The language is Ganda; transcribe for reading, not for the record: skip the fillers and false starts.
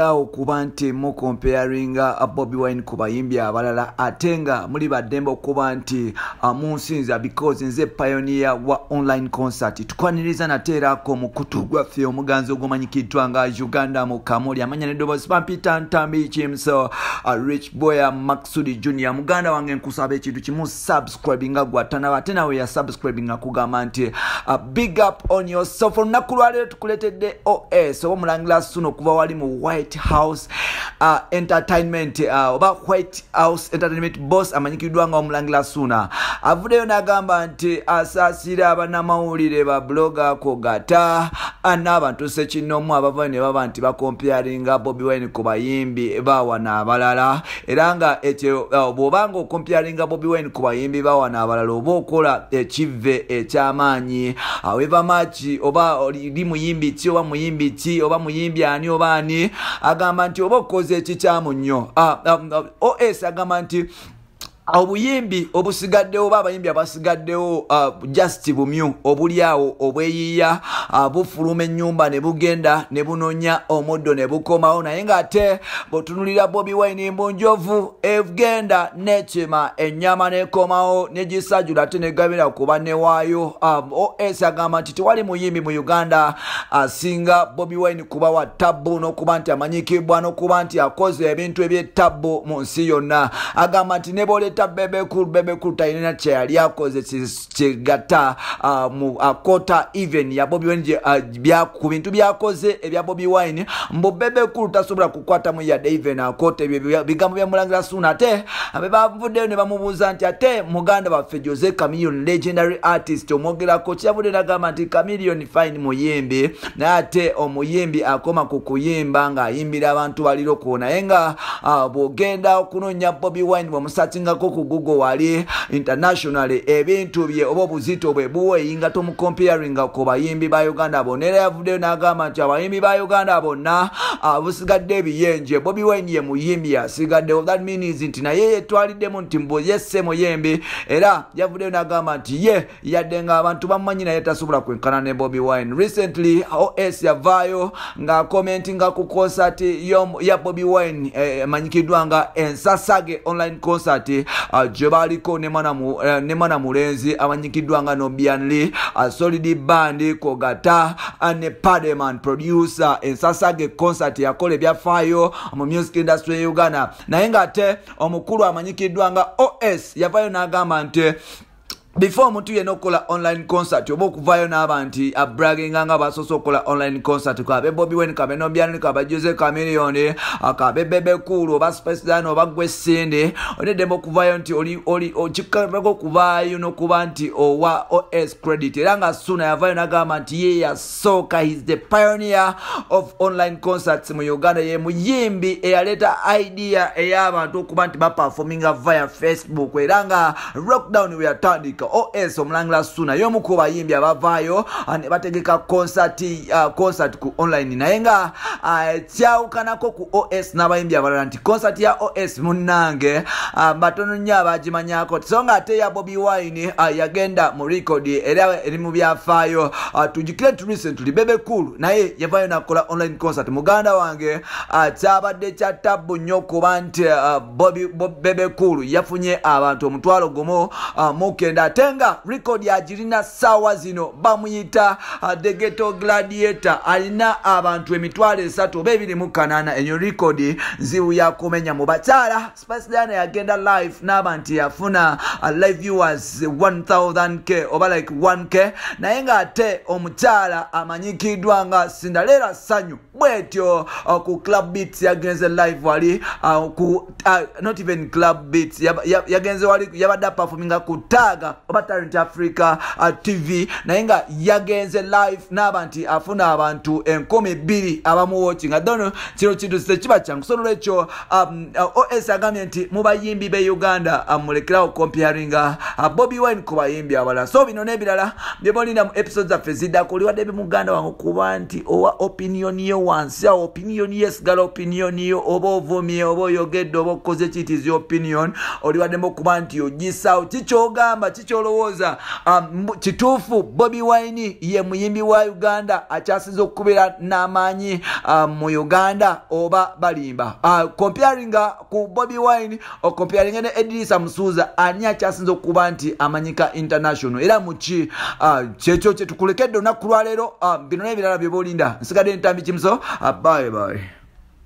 okuba nti mu comparinga Bobby Wine ku bayimbi abalala atenga muli baddembe okuba nti munsinza because nze pioneer wa online concert tukwaniriza nateerako mukutu gwaffe omuganzi ogumanyikiddwa nga Uganda mu Kamuli amanya neddobozi Pampita Ntambi Chimso Rich Boy Maxudi Junior muganda wange nkusaba ekintu kimu subscribing nga gwatana ate nawe ya subscribing nga kugamba nti big up on yourself olunaku lwaleero tukuletedde OS oba mulangira Suno kuva wali mu White House Entertainment oba White House Entertainment boss amanyikiddwa nga omulangira Suna avuddeyo n'agamba nti asaasira abannamawulire ba blogger ko gata n'abantu sekinnomu abava ne baba nti bakomparinga Bobby Wine ku bayimbi bawana abalala era nga ekyo bw'obanga okomparinga Bobby Wine ku bayimbi bawana abalala oba okola ekive ekyamaanyi however much oba oli muyimbi ki oba muyimbi ki oba muyimbi ani oba ani agamba nti oba okoze ekikyamu nnyo OS agamba nti obuyimbi obusigaddewo oba abayimbi abasigaddewo just bumyu obulyawo obweyiya bufuluma ennyumba ne bugenda ne bunonya omuddo ne bukomawo naye ng'ate bw'otunulira Bobby Wine mbunjovu egenda nekima ennyama nekomawo negisajula ate negabira kuba newaayo OS agamba nti tewali muyimbi mu Uganda asinga Bobby Wine kuba wa tabbu n'okuba nti amanyikibwa n'okuba nti akoze ebintu eby'ettabbu mu nsi yonna agamba nti neboleta Bebe Cool tayina kyali akoze kigata mu akota even ya Bobby Wine ku bintu byakoze ebya Bobby Wine mbo Bebe Cool tasobola kukwata mu ya even akota bigambo bya mulangira Suna ate abavuddeyo ne bamubuuza nti ate muganda baffe Jose Chameleone legendary artist omwogerako kyavudde n'agamba nti Chameleone fine muyimbi naye ate omuyimbi akoma ku kuyimba ng'ayimbira abantu baliro naye nga bw'ogenda okunonya Bobby Wine bw'omusatingako ku Google wali internationally ebintu bye oba obuzito bwe buweyinga tomucomparinga ku bayimbi ba Uganda bonna era yavuddeyo n'agamba nti abayimbi ba Uganda bonna busigadde ebiyenje Bobby Wine ye muyimbi asigaddewo that means nti naye yetwaliddemu nti mbu yesse muyimbi era yavuddeyo n'agamba nti ye yadde nga abantu bamumanyi naye tasobola kwenkana ne Bobby Wine recently OS yavaayo nga commentinga ku concert ya Bobby Wine manyikiddwa nga Ensasage online concert gye baaliko ne mwana mulenzi amanyikiddwa nga Nobian Lee Solid Band Kogata ne Pademan producer Ensasage concert yakola ebyafaayo mu music industry ya Uganda naye ng'ate omukulu amanyikiddwa nga OS yavaayo n'agamba nti before omuntu yenna okukola online concert oba okuvaayo n'abantu abraginga nga basoose okukola online concert kabe Bobby Wine kabe Nobian kabe Jose Chameleone kabe Bebe Cool oba Space Dan oba gwe Sinde oneddemu okuvaayo nti oli okikakako okuvaayo n'okuba nti owa OS credit era nga Suna yavaayo n'agamba nti ye yasooka he's the pioneer of online concerts mu Uganda ye muyimbi eyaleeta idea ey'abantu okuba nti baperforminga via Facebook era nga lockdown we yatandika OS omulangira Suna y'omu ku bayimbi abavaayo ne bategeka concert ku online naye nga kyawukanako ku OS n'abayimbi abalala nti concert ya OS munnange batono nnyo abagimanyako so nga ate ya Bobby Wine yagenda mu record era eri mu byafaayo tujikire tu recently Bebe Cool naye yavaayo nakola online concert muganda wange kyabadde kya tabbu nnyo kuba nti Bebe Cool yafunye abantu omutwalo gumu mukenda tenga record ya jirina sawa zino bamuyita the ghetto gladiator alina abantu emitwalo 3 bebiri mu kanana enyo record nzibu ya kumenya mu bakyala Space Dana yagenda live n'abantu yafuna live viewers 1000k oba like 1k naye nga ate omukyala amanyikiddwa nga Cinderella Sanyu bwetyo ku Club Beats yagenze live wali ku not even Club Beats yagenze wali yabadde performinga ku Taga oba Talent Africa TV naye nga yagenze live n'abantu afuna abantu 2,000 abamuwatching adono kino kintu kiba kyangu so nolwekyo OS agambye nti mu bayimbi be Uganda mulekerawo comparinga Bobby Wine ku bayimbi abalala so bino n'ebirala byebolina mu episodes zaffe ziddako oliwadde muganda wange kuba nti owa opinion yo wansi awo opinion yesigala opinion yo oba ovumye oba oyogedde oba okoze kitizi opinion oliwadde kuba nti ogisawo kikyogamba kikyo kyolowooza kituufu Bobi Wine ye muyimbi wa Uganda akyasinze okubeera n'amaanyi mu Uganda oba balimba comparing ku Bobi Wine comparing ne Edrisa Musuuza ani akyasinze okuba nti amanyika international era muki kyekyo kye tukulekedde olunaku lwa leero bino n'ebirala bye boolinda nsigadde ntambi kimuso bye